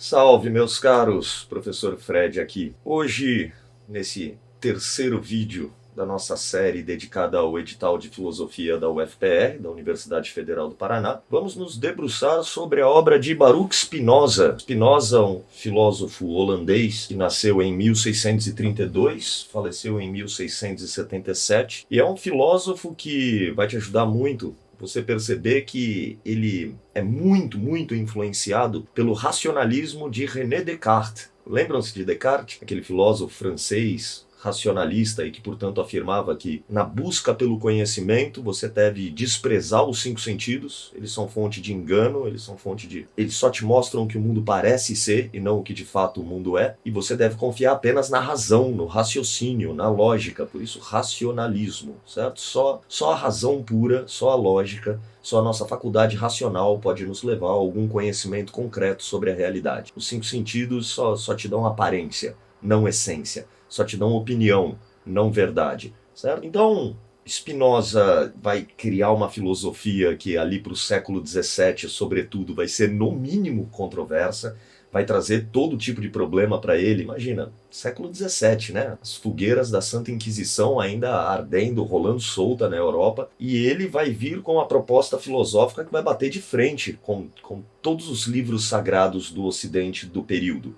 Salve, meus caros, professor Fred aqui. Hoje, nesse terceiro vídeo da nossa série dedicada ao edital de filosofia da UFPR, da Universidade Federal do Paraná, vamos nos debruçar sobre a obra de Baruch Spinoza. Spinoza, um filósofo holandês que nasceu em 1632, faleceu em 1677, e é um filósofo que vai te ajudar muito você perceber que ele é muito influenciado pelo racionalismo de René Descartes. Lembram-se de Descartes? Aquele filósofo francês racionalista e que, portanto, afirmava que na busca pelo conhecimento você deve desprezar os cinco sentidos. Eles são fonte de engano, eles só te mostram o que o mundo parece ser e não o que de fato o mundo é. E você deve confiar apenas na razão, no raciocínio, na lógica. Por isso, racionalismo, certo? Só a razão pura, só a lógica, só a nossa faculdade racional pode nos levar a algum conhecimento concreto sobre a realidade. Os cinco sentidos só te dão aparência, não essência. Só te dão opinião, não verdade, certo? Então, Spinoza vai criar uma filosofia que ali para o século XVII, sobretudo, vai ser no mínimo controversa, vai trazer todo tipo de problema para ele. Imagina, século XVII, né? As fogueiras da Santa Inquisição ainda ardendo, rolando solta na Europa, e ele vai vir com uma proposta filosófica que vai bater de frente com todos os livros sagrados do Ocidente do período.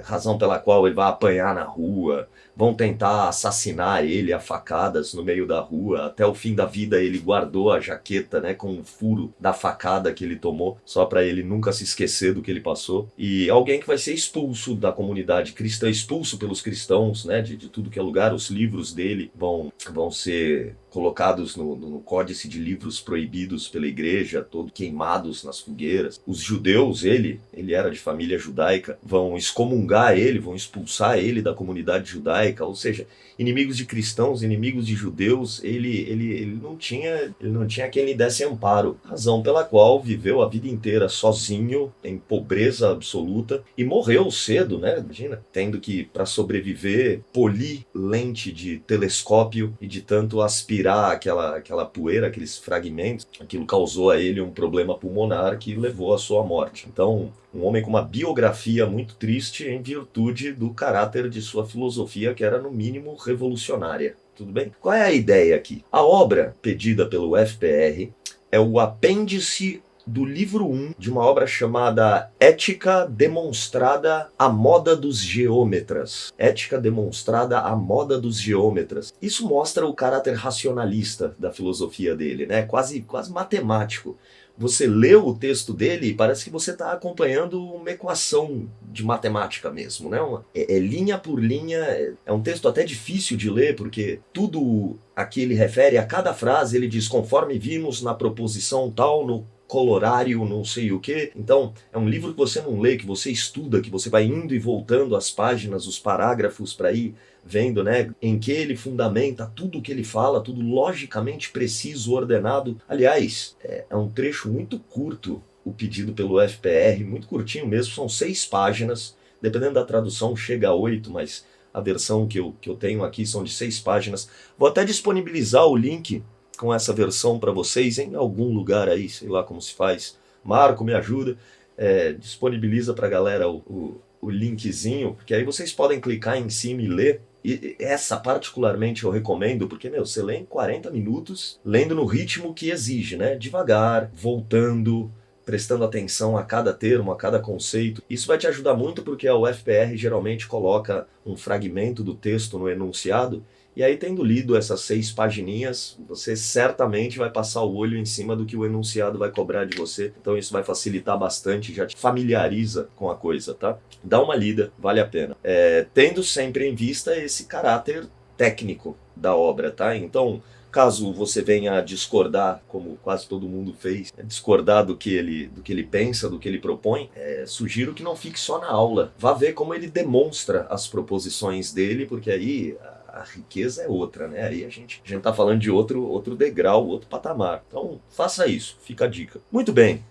Razão pela qual ele vai apanhar na rua, vão tentar assassinar ele a facadas no meio da rua, até o fim da vida ele guardou a jaqueta, né, com o furo da facada que ele tomou, só para ele nunca se esquecer do que ele passou. E alguém que vai ser expulso da comunidade cristã, expulso pelos cristãos, né, de tudo que é lugar. Os livros dele vão ser colocados no códice de livros proibidos pela igreja, todos queimados nas fogueiras. Os judeus, ele era de família judaica, vão excomungar ele, vão expulsar ele da comunidade judaica, ou seja, inimigos de cristãos, inimigos de judeus, ele não tinha quem lhe desse amparo, razão pela qual viveu a vida inteira sozinho, em pobreza absoluta, e morreu cedo, né? Imagina, tendo que, para sobreviver, polir lente de telescópio e de tanto aspirar aquela poeira, aqueles fragmentos. Aquilo causou a ele um problema pulmonar que levou à sua morte. Então, um homem com uma biografia muito triste em virtude do caráter de sua filosofia, que era no mínimo revolucionária. Tudo bem? Qual é a ideia aqui? A obra pedida pelo FPR é o apêndice do livro 1 de uma obra chamada Ética Demonstrada à Moda dos Geômetras. Ética Demonstrada à Moda dos Geômetras. Isso mostra o caráter racionalista da filosofia dele, né? Quase matemático. Você lê o texto dele e parece que você está acompanhando uma equação de matemática mesmo, né? É linha por linha, é um texto até difícil de ler, porque tudo a que ele refere, a cada frase, ele diz, conforme vimos na proposição tal, no colorário, não sei o que. Então, é um livro que você não lê, que você estuda, que você vai indo e voltando as páginas, os parágrafos para ir vendo, né, em que ele fundamenta tudo o que ele fala, tudo logicamente preciso, ordenado. Aliás, é um trecho muito curto, o pedido pelo FPR, muito curtinho mesmo, são 6 páginas, dependendo da tradução chega a 8, mas a versão que eu tenho aqui são de 6 páginas. Vou até disponibilizar o link com essa versão para vocês em algum lugar aí, sei lá como se faz. Marco, me ajuda, disponibiliza para a galera o linkzinho, porque aí vocês podem clicar em cima e ler. E essa particularmente eu recomendo, porque, você lê em 40 minutos, lendo no ritmo que exige, né? Devagar, voltando, prestando atenção a cada termo, a cada conceito. Isso vai te ajudar muito porque a UFPR geralmente coloca um fragmento do texto no enunciado, e aí, tendo lido essas 6 pagininhas, você certamente vai passar o olho em cima do que o enunciado vai cobrar de você. Então isso vai facilitar bastante, já te familiariza com a coisa, tá? Dá uma lida, vale a pena. Tendo sempre em vista esse caráter técnico da obra, tá? Então, caso você venha a discordar, como quase todo mundo fez, discordar do que ele pensa, do que ele propõe, sugiro que não fique só na aula. Vá ver como ele demonstra as proposições dele, porque aí a riqueza é outra, né? Aí a gente tá falando de outro degrau, outro patamar. Então, faça isso, fica a dica. Muito bem,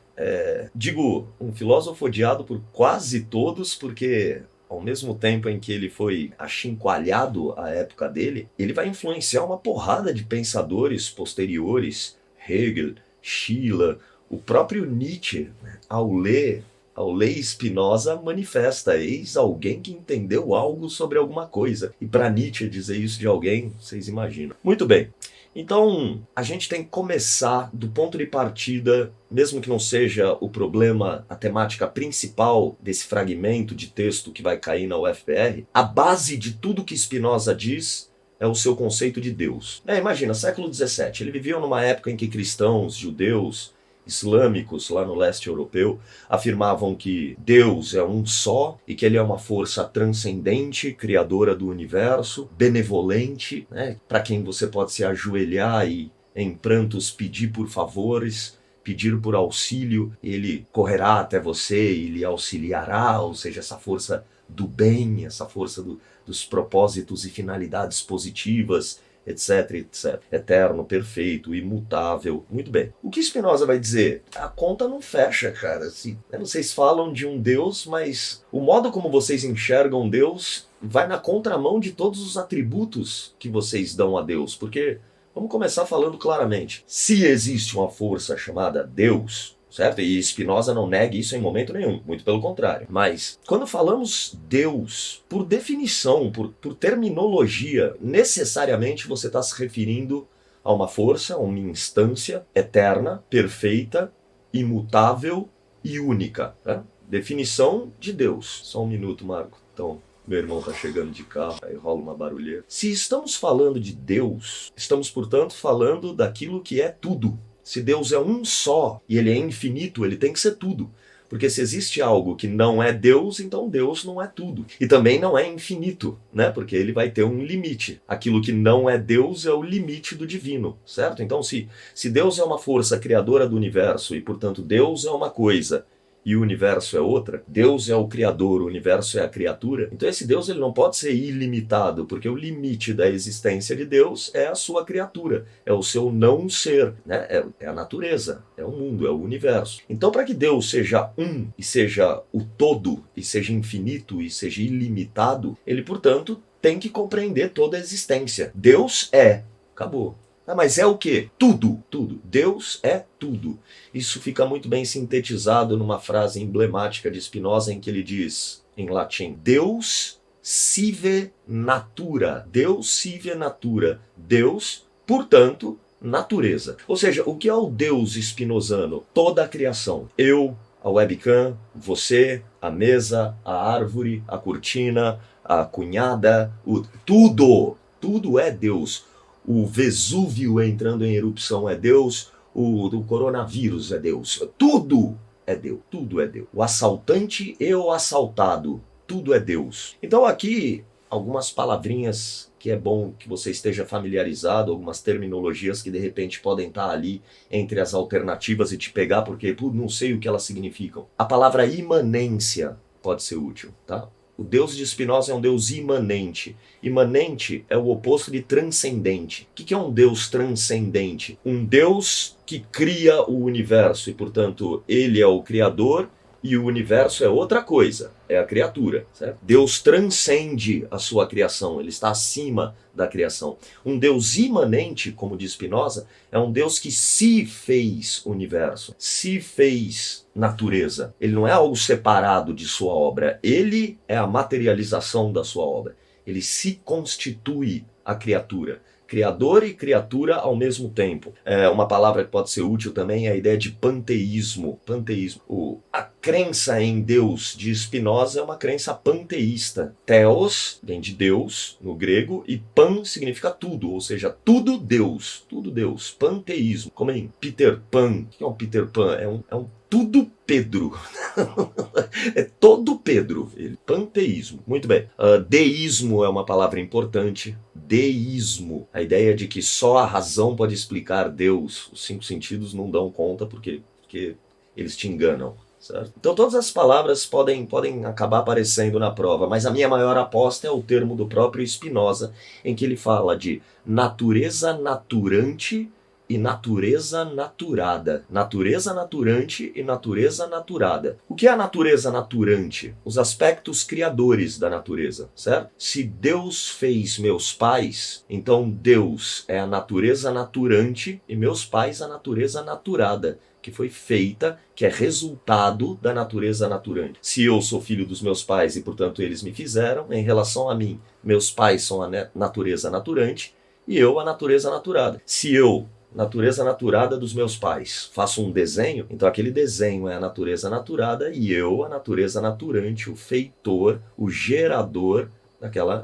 digo, um filósofo odiado por quase todos, porque ao mesmo tempo em que ele foi achincoalhado à época dele, ele vai influenciar uma porrada de pensadores posteriores, Hegel, Schiller, o próprio Nietzsche, ao ler A lei Spinoza manifesta, eis alguém que entendeu algo sobre alguma coisa. E para Nietzsche dizer isso de alguém, vocês imaginam. Muito bem. Então, a gente tem que começar do ponto de partida, mesmo que não seja o problema, a temática principal desse fragmento de texto que vai cair na UFPR, a base de tudo que Spinoza diz é o seu conceito de Deus. Imagina, século XVII, ele vivia numa época em que cristãos, judeus, islâmicos lá no leste europeu afirmavam que Deus é um só e que ele é uma força transcendente, criadora do universo, benevolente, né, para quem você pode se ajoelhar e em prantos pedir por favores, pedir por auxílio, ele correrá até você e lhe auxiliará, ou seja, essa força do bem, essa força dos propósitos e finalidades positivas, etc, etc. Eterno, perfeito, imutável. Muito bem. O que Spinoza vai dizer? A conta não fecha, cara. Vocês falam de um Deus, mas o modo como vocês enxergam Deus vai na contramão de todos os atributos que vocês dão a Deus. Porque, vamos começar falando claramente. Se existe uma força chamada Deus, certo? E Spinoza não nega isso em momento nenhum, muito pelo contrário. Mas, quando falamos Deus, por definição, por terminologia, necessariamente você está se referindo a uma força, a uma instância eterna, perfeita, imutável e única. Né? Definição de Deus. Só um minuto, Marco. Então, meu irmão está chegando de carro, aí rola uma barulheira. Se estamos falando de Deus, estamos, portanto, falando daquilo que é tudo. Se Deus é um só e ele é infinito, ele tem que ser tudo. Porque se existe algo que não é Deus, então Deus não é tudo. E também não é infinito, né? Porque ele vai ter um limite. Aquilo que não é Deus é o limite do divino, certo? Então se Deus é uma força criadora do universo e, portanto, Deus é uma coisa e o universo é outra, Deus é o criador, o universo é a criatura, então esse Deus ele não pode ser ilimitado, porque o limite da existência de Deus é a sua criatura, é o seu não ser, né? É a natureza, é o mundo, é o universo. Então, para que Deus seja um, e seja o todo, e seja infinito, e seja ilimitado, ele, portanto, tem que compreender toda a existência. Deus é. Acabou. Mas é o quê? Tudo, tudo. Deus é tudo. Isso fica muito bem sintetizado numa frase emblemática de Spinoza em que ele diz, em latim, Deus sive natura. Deus sive natura. Deus, portanto, natureza. Ou seja, o que é o Deus spinozano? Toda a criação. Eu, a webcam, você, a mesa, a árvore, a cortina, a cunhada, tudo. Tudo é Deus. O Vesúvio entrando em erupção é Deus, o coronavírus é Deus. Tudo é Deus, tudo é Deus. O assaltante e o assaltado, tudo é Deus. Então aqui, algumas palavrinhas que é bom que você esteja familiarizado, algumas terminologias que de repente podem estar ali entre as alternativas e te pegar, porque não sei o que elas significam. A palavra imanência pode ser útil, tá? O Deus de Spinoza é um Deus imanente. Imanente é o oposto de transcendente. O que é um Deus transcendente? Um Deus que cria o universo e, portanto, ele é o criador e o universo é outra coisa, é a criatura, certo? Deus transcende a sua criação, ele está acima da criação. Um Deus imanente, como diz Spinoza, é um Deus que se fez universo, se fez natureza. Ele não é algo separado de sua obra, ele é a materialização da sua obra. Ele se constitui a criatura. Criador e criatura ao mesmo tempo. Uma palavra que pode ser útil também é a ideia de panteísmo. Panteísmo. A crença em Deus de Spinoza é uma crença panteísta. Theos vem de Deus, no grego, e pan significa tudo, ou seja, tudo Deus. Tudo Deus. Panteísmo. Como em Peter Pan. O que é um Peter Pan? É um tudo Pedro. É todo Pedro. Panteísmo. Muito bem. Deísmo é uma palavra importante. Deísmo. A ideia de que só a razão pode explicar Deus. Os 5 sentidos não dão conta porque eles te enganam. Certo? Então todas as palavras podem acabar aparecendo na prova, mas a minha maior aposta é o termo do próprio Spinoza, em que ele fala de natureza naturante e natureza naturada. Natureza naturante e natureza naturada. O que é a natureza naturante? Os aspectos criadores da natureza, certo? Se Deus fez meus pais, então Deus é a natureza naturante e meus pais a natureza naturada, que foi feita, que é resultado da natureza naturante. Se eu sou filho dos meus pais e, portanto, eles me fizeram, em relação a mim, meus pais são a natureza naturante e eu a natureza naturada. Se eu, natureza naturada dos meus pais, faço um desenho, então aquele desenho é a natureza naturada e eu a natureza naturante, o feitor, o gerador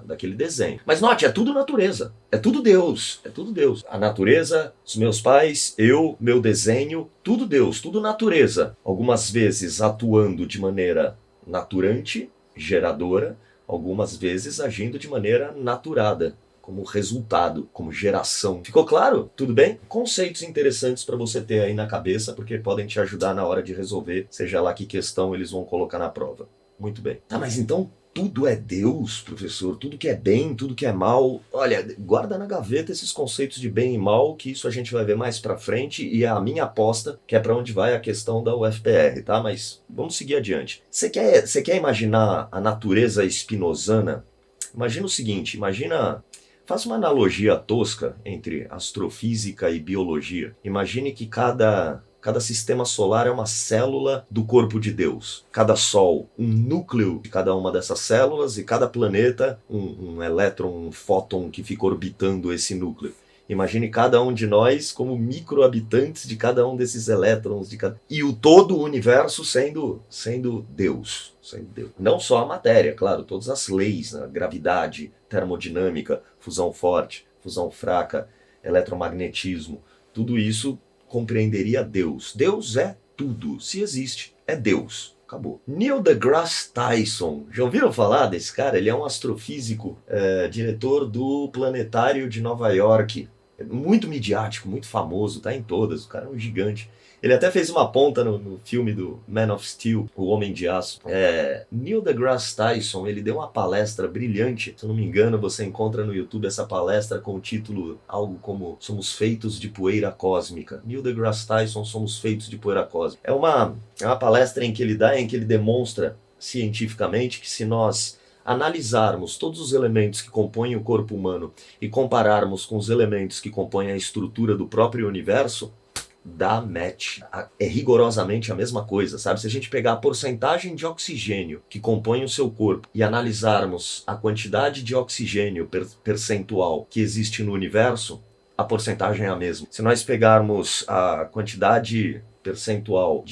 daquele desenho. Mas note, é tudo natureza, é tudo Deus, é tudo Deus. A natureza, os meus pais, eu, meu desenho, tudo Deus, tudo natureza. Algumas vezes atuando de maneira naturante, geradora, algumas vezes agindo de maneira naturada, como resultado, como geração. Ficou claro? Tudo bem? Conceitos interessantes para você ter aí na cabeça, porque podem te ajudar na hora de resolver, seja lá que questão eles vão colocar na prova. Muito bem. Tá, mas então tudo é Deus, professor? Tudo que é bem, tudo que é mal? Olha, guarda na gaveta esses conceitos de bem e mal, que isso a gente vai ver mais pra frente, e é a minha aposta, que é pra onde vai a questão da UFPR, tá? Mas vamos seguir adiante. Você quer imaginar a natureza spinozana? Imagina o seguinte, faça uma analogia tosca entre astrofísica e biologia. Imagine que cada sistema solar é uma célula do corpo de Deus. Cada sol, um núcleo de cada uma dessas células, e cada planeta, um elétron, um fóton que fica orbitando esse núcleo. Imagine cada um de nós como microhabitantes de cada um desses elétrons, e o todo o universo sendo Deus. Não só a matéria, claro, todas as leis, né? Gravidade, termodinâmica, fusão forte, fusão fraca, eletromagnetismo, tudo isso compreenderia Deus. Deus é tudo. Se existe, é Deus. Acabou. Neil deGrasse Tyson. Já ouviram falar desse cara? Ele é um astrofísico, diretor do Planetário de Nova York. É muito midiático, muito famoso, tá em todas. O cara é um gigante. Ele até fez uma ponta no filme do Man of Steel, O Homem de Aço. Neil deGrasse Tyson, ele deu uma palestra brilhante. Se eu não me engano, você encontra no YouTube essa palestra com o título algo como Somos Feitos de Poeira Cósmica. Neil deGrasse Tyson, Somos Feitos de Poeira Cósmica. É uma palestra em que ele demonstra cientificamente que se nós analisarmos todos os elementos que compõem o corpo humano e compararmos com os elementos que compõem a estrutura do próprio universo, dá match. É rigorosamente a mesma coisa, sabe? Se a gente pegar a porcentagem de oxigênio que compõe o seu corpo e analisarmos a quantidade de oxigênio percentual que existe no universo, a porcentagem é a mesma. Se nós pegarmos a quantidade percentual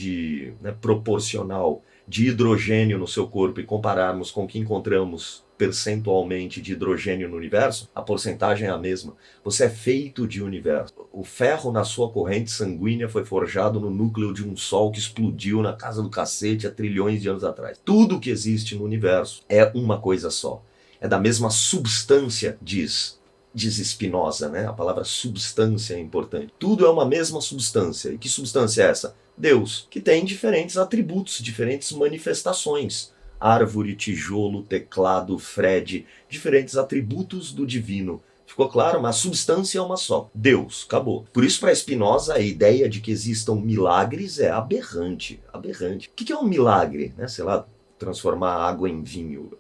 proporcional de hidrogênio no seu corpo e compararmos com o que encontramos percentualmente de hidrogênio no universo, a porcentagem é a mesma. Você é feito de universo. O ferro na sua corrente sanguínea foi forjado no núcleo de um sol que explodiu na casa do cacete há trilhões de anos atrás. Tudo que existe no universo é uma coisa só. É da mesma substância, diz Spinoza, né? A palavra substância é importante. Tudo é uma mesma substância. E que substância é essa? Deus, que tem diferentes atributos, diferentes manifestações. Árvore, tijolo, teclado, Fred, diferentes atributos do divino. Ficou claro? Mas a substância é uma só. Deus. Acabou. Por isso, para Spinoza, a ideia de que existam milagres é aberrante. Aberrante. O que é um milagre? Sei lá, transformar água em vinho.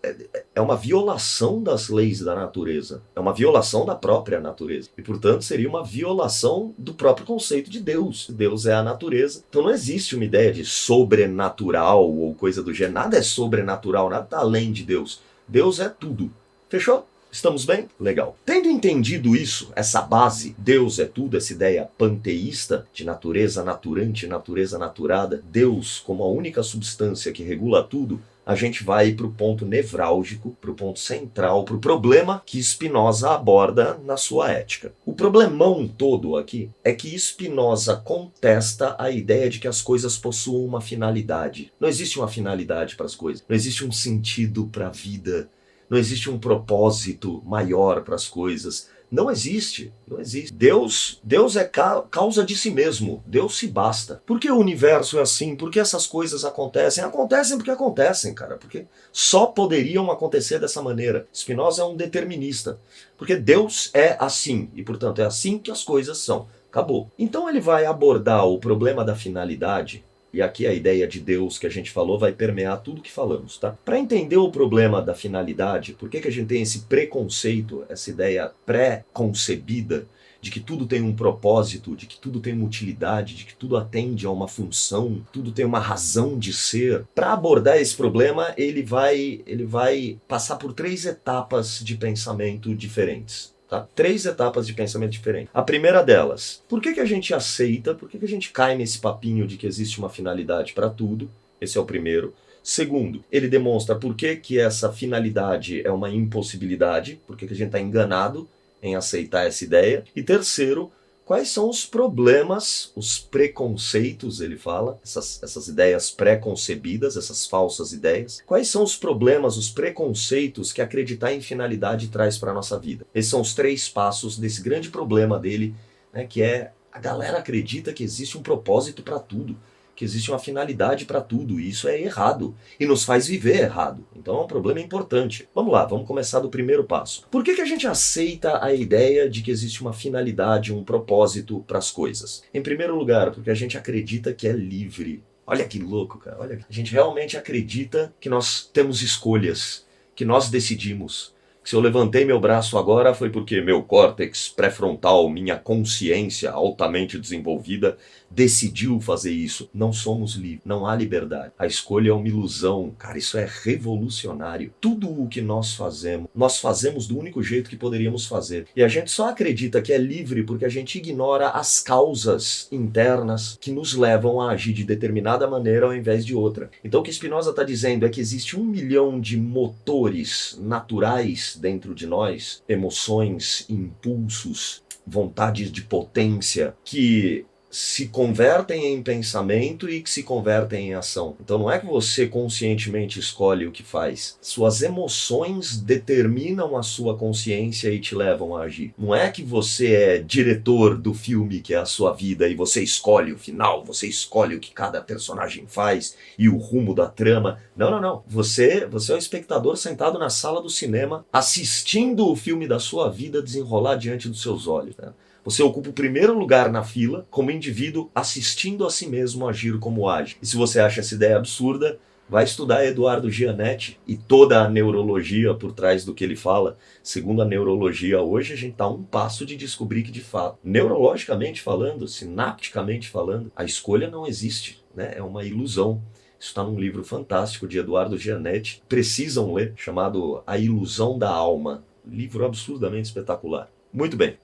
É uma violação das leis da natureza. É uma violação da própria natureza. E, portanto, seria uma violação do próprio conceito de Deus. Deus é a natureza. Então não existe uma ideia de sobrenatural ou coisa do gênero. Nada é sobrenatural, nada está além de Deus. Deus é tudo. Fechou? Estamos bem? Legal. Tendo entendido isso, essa base, Deus é tudo, essa ideia panteísta de natureza naturante, natureza naturada, Deus como a única substância que regula tudo, a gente vai para o ponto nevrálgico, para o ponto central, para o problema que Spinoza aborda na sua ética. O problemão todo aqui é que Spinoza contesta a ideia de que as coisas possuam uma finalidade. Não existe uma finalidade para as coisas, não existe um sentido para a vida. Não existe um propósito maior para as coisas. Não existe. Deus é causa de si mesmo. Deus se basta. Por que o universo é assim? Por que essas coisas acontecem? Acontecem porque acontecem, cara. Porque só poderiam acontecer dessa maneira. Spinoza é um determinista. Porque Deus é assim. E, portanto, é assim que as coisas são. Acabou. Então ele vai abordar o problema da finalidade. E aqui a ideia de Deus que a gente falou vai permear tudo que falamos, tá? Para entender o problema da finalidade, por que a gente tem esse preconceito, essa ideia pré-concebida de que tudo tem um propósito, de que tudo tem uma utilidade, de que tudo atende a uma função, tudo tem uma razão de ser. Para abordar esse problema, ele vai passar por 3 etapas de pensamento diferentes. Tá? 3 etapas de pensamento diferentes. A primeira delas, por que a gente aceita, por que a gente cai nesse papinho de que existe uma finalidade para tudo? Esse é o primeiro. Segundo, ele demonstra por que essa finalidade é uma impossibilidade, por que a gente está enganado em aceitar essa ideia. E terceiro, quais são os problemas, os preconceitos, ele fala, essas ideias pré-concebidas, essas falsas ideias. Quais são os problemas, os preconceitos que acreditar em finalidade traz para a nossa vida? Esses são os 3 passos desse grande problema dele, né, que é a galera acredita que existe um propósito para tudo, que existe uma finalidade para tudo, e isso é errado, e nos faz viver errado. Então é um problema importante. Vamos lá, vamos começar do primeiro passo. Por que a gente aceita a ideia de que existe uma finalidade, um propósito para as coisas? Em primeiro lugar, porque a gente acredita que é livre. Olha que louco, cara. Olha, a gente realmente acredita que nós temos escolhas, que nós decidimos. Se eu levantei meu braço agora foi porque meu córtex pré-frontal, minha consciência altamente desenvolvida, decidiu fazer isso. Não somos livres, não há liberdade. A escolha é uma ilusão. Cara, isso é revolucionário. Tudo o que nós fazemos do único jeito que poderíamos fazer. E a gente só acredita que é livre porque a gente ignora as causas internas que nos levam a agir de determinada maneira ao invés de outra. Então o que Spinoza está dizendo é que existe 1 milhão de motores naturais dentro de nós, emoções, impulsos, vontades de potência, que se convertem em pensamento e que se convertem em ação. Então não é que você conscientemente escolhe o que faz. Suas emoções determinam a sua consciência e te levam a agir. Não é que você é diretor do filme que é a sua vida e você escolhe o final, você escolhe o que cada personagem faz e o rumo da trama. Não, não, não. Você é o espectador sentado na sala do cinema assistindo o filme da sua vida desenrolar diante dos seus olhos, né? Você ocupa o primeiro lugar na fila como indivíduo assistindo a si mesmo agir como age. E se você acha essa ideia absurda, vai estudar Eduardo Gianetti e toda a neurologia por trás do que ele fala. Segundo a neurologia hoje, a gente está a um passo de descobrir que, de fato, neurologicamente falando, sinapticamente falando, a escolha não existe, né? É uma ilusão. Isso está num livro fantástico de Eduardo Gianetti. Precisam ler, chamado A Ilusão da Alma. Livro absurdamente espetacular. Muito bem.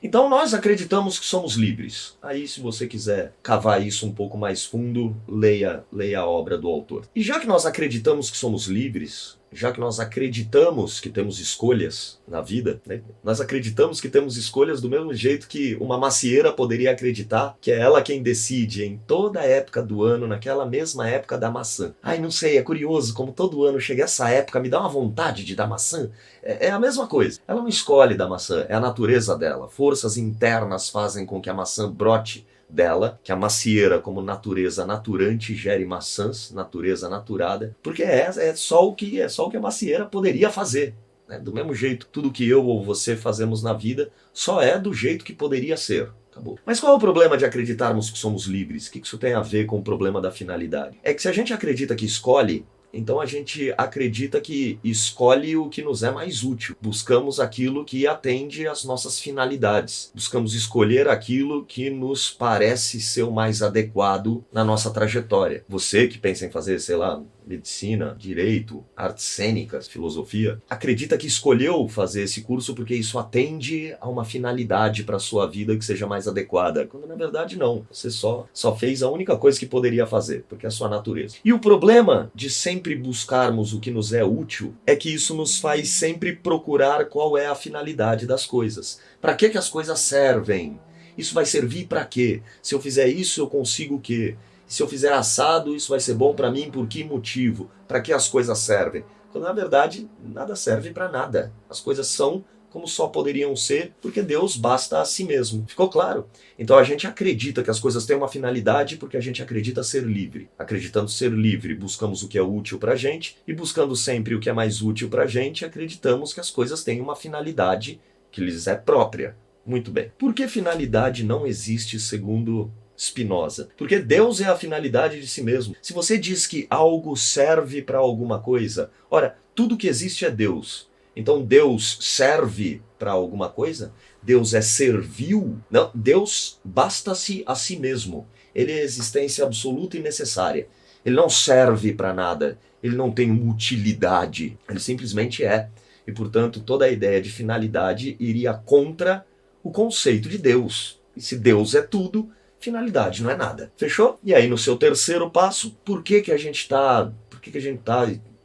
Então nós acreditamos que somos livres. Aí, se você quiser cavar isso um pouco mais fundo, leia a obra do autor. E já que nós acreditamos que somos livres, já que nós acreditamos que temos escolhas na vida, né? Nós acreditamos que temos escolhas do mesmo jeito que uma macieira poderia acreditar que é ela quem decide em toda a época do ano, naquela mesma época da maçã. Ai, não sei, é curioso, como todo ano chega essa época, me dá uma vontade de dar maçã. É a mesma coisa. Ela não escolhe da maçã, é a natureza dela. Forças internas fazem com que a maçã brote dela, que a macieira, como natureza naturante, gere maçãs, natureza naturada, porque é só o que a macieira poderia fazer, né? Do mesmo jeito, tudo que eu ou você fazemos na vida só é do jeito que poderia ser. Acabou. Mas qual é o problema de acreditarmos que somos livres? O que isso tem a ver com o problema da finalidade? É que se a gente acredita que escolhe, então a gente acredita que escolhe o que nos é mais útil. Buscamos aquilo que atende às nossas finalidades. Buscamos escolher aquilo que nos parece ser o mais adequado na nossa trajetória. Você que pensa em fazer, sei lá, medicina, direito, artes cênicas, filosofia, acredita que escolheu fazer esse curso porque isso atende a uma finalidade para a sua vida que seja mais adequada, quando na verdade não. Você só fez a única coisa que poderia fazer, porque é a sua natureza. E o problema de sempre buscarmos o que nos é útil é que isso nos faz sempre procurar qual é a finalidade das coisas. Para que as coisas servem? Isso vai servir para quê? Se eu fizer isso, eu consigo o quê? Se eu fizer assado, isso vai ser bom para mim por que motivo? Para que as coisas servem? Quando na verdade nada serve para nada. As coisas são como só poderiam ser porque Deus basta a si mesmo. Ficou claro? Então a gente acredita que as coisas têm uma finalidade porque a gente acredita ser livre. Acreditando ser livre, buscamos o que é útil para a gente e buscando sempre o que é mais útil para a gente, acreditamos que as coisas têm uma finalidade que lhes é própria. Muito bem. Por que finalidade não existe segundo Spinoza? Porque Deus é a finalidade de si mesmo. Se você diz que algo serve para alguma coisa, ora, tudo que existe é Deus. Então Deus serve para alguma coisa? Deus é servil? Não, Deus basta-se a si mesmo. Ele é existência absoluta e necessária. Ele não serve para nada, ele não tem uma utilidade, ele simplesmente é. E, portanto, toda a ideia de finalidade iria contra o conceito de Deus. E se Deus é tudo, finalidade não é nada. Fechou? E aí, no seu terceiro passo, por que a gente está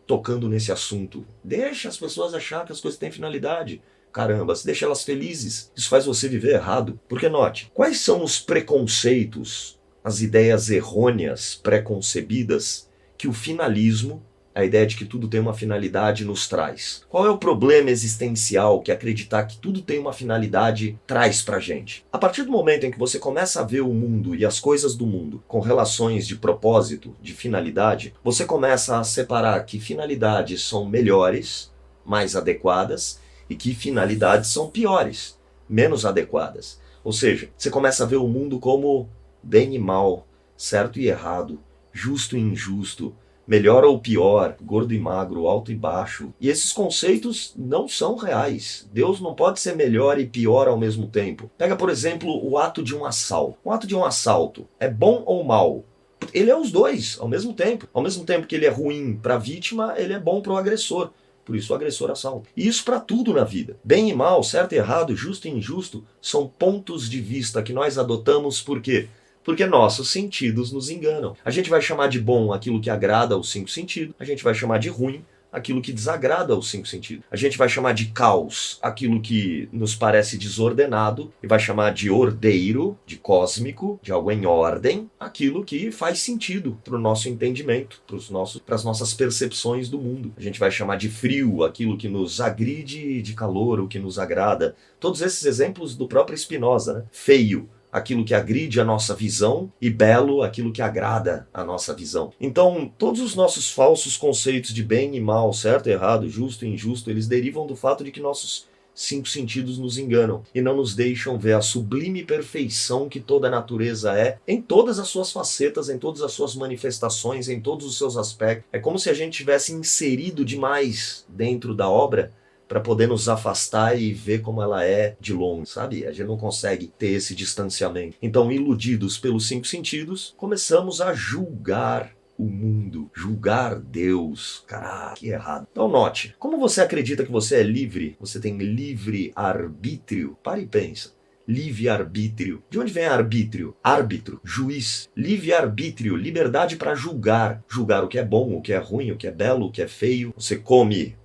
tocando nesse assunto? Deixa as pessoas achar que as coisas têm finalidade. Caramba, se deixa elas felizes, isso faz você viver errado. Porque note, quais são os preconceitos, as ideias errôneas, preconcebidas, que o finalismo, a ideia de que tudo tem uma finalidade, nos traz? Qual é o problema existencial que acreditar que tudo tem uma finalidade traz pra gente? A partir do momento em que você começa a ver o mundo e as coisas do mundo com relações de propósito, de finalidade, você começa a separar que finalidades são melhores, mais adequadas, e que finalidades são piores, menos adequadas. Ou seja, você começa a ver o mundo como bem e mal, certo e errado, justo e injusto, melhor ou pior, gordo e magro, alto e baixo. E esses conceitos não são reais. Deus não pode ser melhor e pior ao mesmo tempo. Pega, por exemplo, o ato de um assalto. O ato de um assalto é bom ou mal? Ele é os dois ao mesmo tempo. Ao mesmo tempo que ele é ruim para a vítima, ele é bom para o agressor. Por isso o agressor assalta. E isso para tudo na vida. Bem e mal, certo e errado, justo e injusto, são pontos de vista que nós adotamos por quê? Porque nossos sentidos nos enganam. A gente vai chamar de bom aquilo que agrada aos 5 sentidos, a gente vai chamar de ruim aquilo que desagrada aos 5 sentidos. A gente vai chamar de caos aquilo que nos parece desordenado e vai chamar de ordeiro, de cósmico, de algo em ordem, aquilo que faz sentido para o nosso entendimento, para as nossas percepções do mundo. A gente vai chamar de frio aquilo que nos agride, de calor o que nos agrada. Todos esses exemplos do próprio Spinoza, né? Feio, aquilo que agride a nossa visão, e belo, aquilo que agrada a nossa visão. Então, todos os nossos falsos conceitos de bem e mal, certo e errado, justo e injusto, eles derivam do fato de que nossos 5 sentidos nos enganam e não nos deixam ver a sublime perfeição que toda a natureza é, em todas as suas facetas, em todas as suas manifestações, em todos os seus aspectos. É como se a gente tivesse inserido demais dentro da obra para poder nos afastar e ver como ela é de longe, sabe? A gente não consegue ter esse distanciamento. Então, iludidos pelos 5 sentidos, começamos a julgar o mundo, julgar Deus. Caraca, que errado. Então note, como você acredita que você é livre, você tem livre arbítrio, para e pensa. Livre-arbítrio. De onde vem arbítrio? Árbitro, juiz. Livre-arbítrio, liberdade para julgar. Julgar o que é bom, o que é ruim, o que é belo, o que é feio. Você come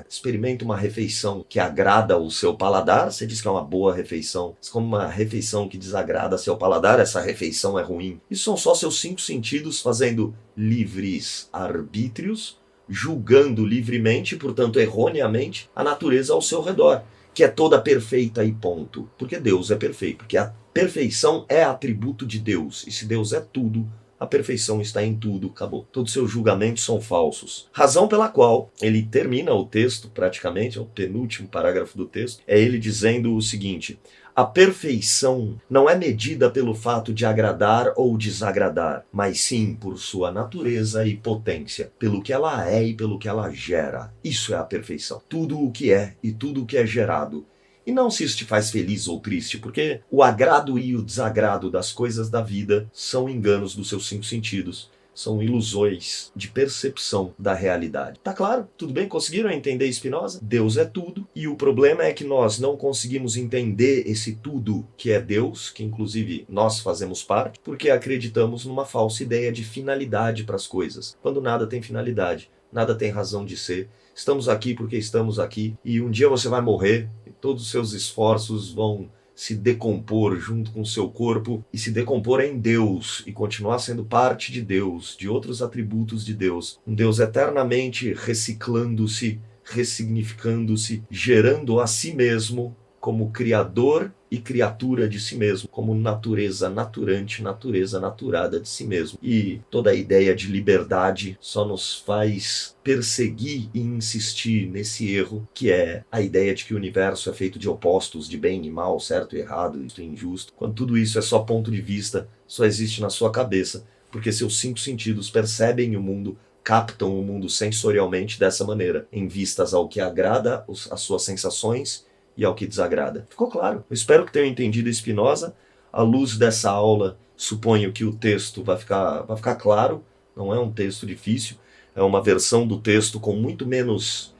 experimenta uma refeição que agrada o seu paladar, você diz que é uma boa refeição. Mas como uma refeição que desagrada seu paladar, essa refeição é ruim. Isso são só seus 5 sentidos fazendo livres arbítrios, julgando livremente, portanto erroneamente, a natureza ao seu redor, que é toda perfeita e ponto. Porque Deus é perfeito, porque a perfeição é atributo de Deus, e se Deus é tudo, a perfeição está em tudo, acabou. Todos os seus julgamentos são falsos. Razão pela qual ele termina o texto, praticamente, é o penúltimo parágrafo do texto, é ele dizendo o seguinte: a perfeição não é medida pelo fato de agradar ou desagradar, mas sim por sua natureza e potência, pelo que ela é e pelo que ela gera. Isso é a perfeição. Tudo o que é e tudo o que é gerado. E não se isso te faz feliz ou triste, porque o agrado e o desagrado das coisas da vida são enganos dos seus 5 sentidos. São ilusões de percepção da realidade. Tá claro? Tudo bem? Conseguiram entender Spinoza? Deus é tudo. E o problema é que nós não conseguimos entender esse tudo que é Deus, que inclusive nós fazemos parte, porque acreditamos numa falsa ideia de finalidade para as coisas. Quando nada tem finalidade, nada tem razão de ser. Estamos aqui porque estamos aqui. E um dia você vai morrer. Todos os seus esforços vão se decompor junto com o seu corpo e se decompor em Deus e continuar sendo parte de Deus, de outros atributos de Deus. Um Deus eternamente reciclando-se, ressignificando-se, gerando a si mesmo como criador e criatura de si mesmo, como natureza naturante, natureza naturada de si mesmo. E toda a ideia de liberdade só nos faz perseguir e insistir nesse erro, que é a ideia de que o universo é feito de opostos, de bem e mal, certo e errado, justo e injusto, quando tudo isso é só ponto de vista, só existe na sua cabeça, porque seus 5 sentidos percebem o mundo captam o mundo sensorialmente dessa maneira, em vistas ao que agrada as suas sensações e ao que desagrada. Ficou claro? Eu espero que tenham entendido Spinoza. À luz dessa aula, suponho que o texto vai ficar claro, não é um texto difícil, é uma versão do texto com muito menos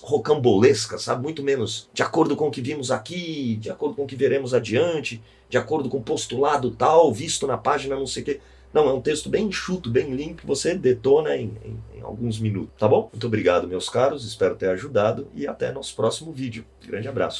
rocambolesca, sabe? Muito menos de acordo com o que vimos aqui, de acordo com o que veremos adiante, de acordo com o postulado tal, visto na página não sei o quê. Não, é um texto bem enxuto, bem limpo, você detona em alguns minutos, tá bom? Muito obrigado, meus caros, espero ter ajudado e até nosso próximo vídeo. Grande abraço.